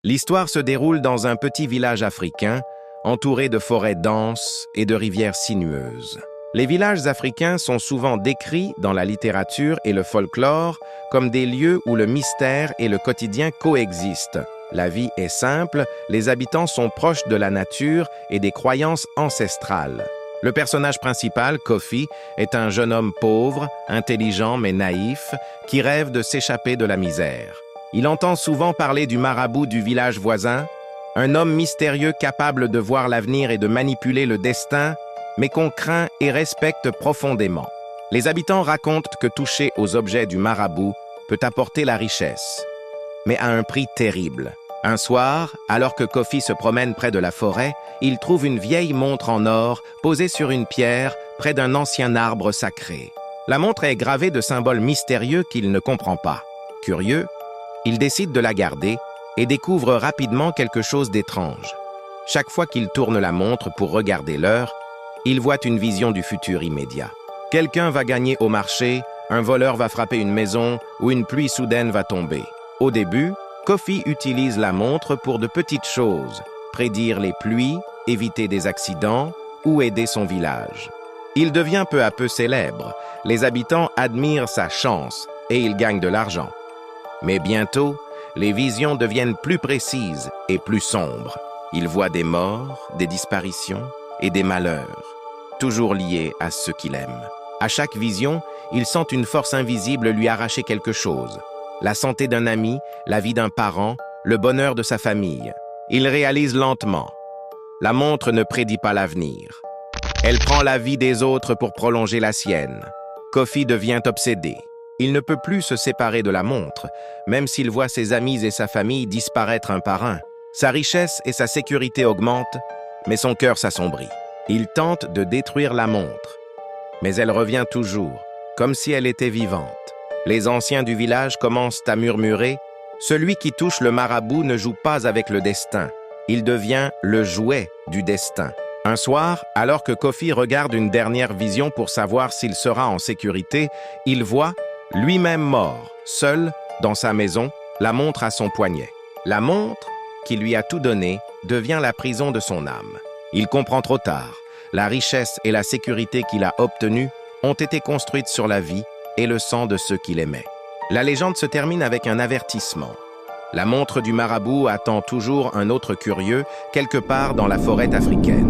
L'histoire se déroule dans un petit village africain, entouré de forêts denses et de rivières sinueuses. Les villages africains sont souvent décrits dans la littérature et le folklore comme des lieux où le mystère et le quotidien coexistent. La vie est simple, les habitants sont proches de la nature et des croyances ancestrales. Le personnage principal, Kofi, est un jeune homme pauvre, intelligent mais naïf, qui rêve de s'échapper de la misère. Il entend souvent parler du marabout du village voisin, un homme mystérieux capable de voir l'avenir et de manipuler le destin, mais qu'on craint et respecte profondément. Les habitants racontent que toucher aux objets du marabout peut apporter la richesse, mais à un prix terrible. Un soir, alors que Kofi se promène près de la forêt, il trouve une vieille montre en or posée sur une pierre près d'un ancien arbre sacré. La montre est gravée de symboles mystérieux qu'il ne comprend pas. Curieux, il décide de la garder et découvre rapidement quelque chose d'étrange. Chaque fois qu'il tourne la montre pour regarder l'heure, il voit une vision du futur immédiat. Quelqu'un va gagner au marché, un voleur va frapper une maison ou une pluie soudaine va tomber. Au début, Kofi utilise la montre pour de petites choses, prédire les pluies, éviter des accidents ou aider son village. Il devient peu à peu célèbre, les habitants admirent sa chance et il gagne de l'argent. Mais bientôt, les visions deviennent plus précises et plus sombres. Il voit des morts, des disparitions et des malheurs, toujours liés à ceux qu'il aime. À chaque vision, il sent une force invisible lui arracher quelque chose. La santé d'un ami, la vie d'un parent, le bonheur de sa famille. Il réalise lentement. La montre ne prédit pas l'avenir. Elle prend la vie des autres pour prolonger la sienne. Kofi devient obsédé. Il ne peut plus se séparer de la montre, même s'il voit ses amis et sa famille disparaître un par un. Sa richesse et sa sécurité augmentent, mais son cœur s'assombrit. Il tente de détruire la montre, mais elle revient toujours, comme si elle était vivante. Les anciens du village commencent à murmurer « Celui qui touche le marabout ne joue pas avec le destin. Il devient le jouet du destin. » Un soir, alors que Kofi regarde une dernière vision pour savoir s'il sera en sécurité, il voit, lui-même mort, seul, dans sa maison, la montre à son poignet. La montre, qui lui a tout donné, devient la prison de son âme. Il comprend trop tard. La richesse et la sécurité qu'il a obtenues ont été construites sur la vie et le sang de ceux qu'il aimait. La légende se termine avec un avertissement. La montre du marabout attend toujours un autre curieux, quelque part dans la forêt africaine.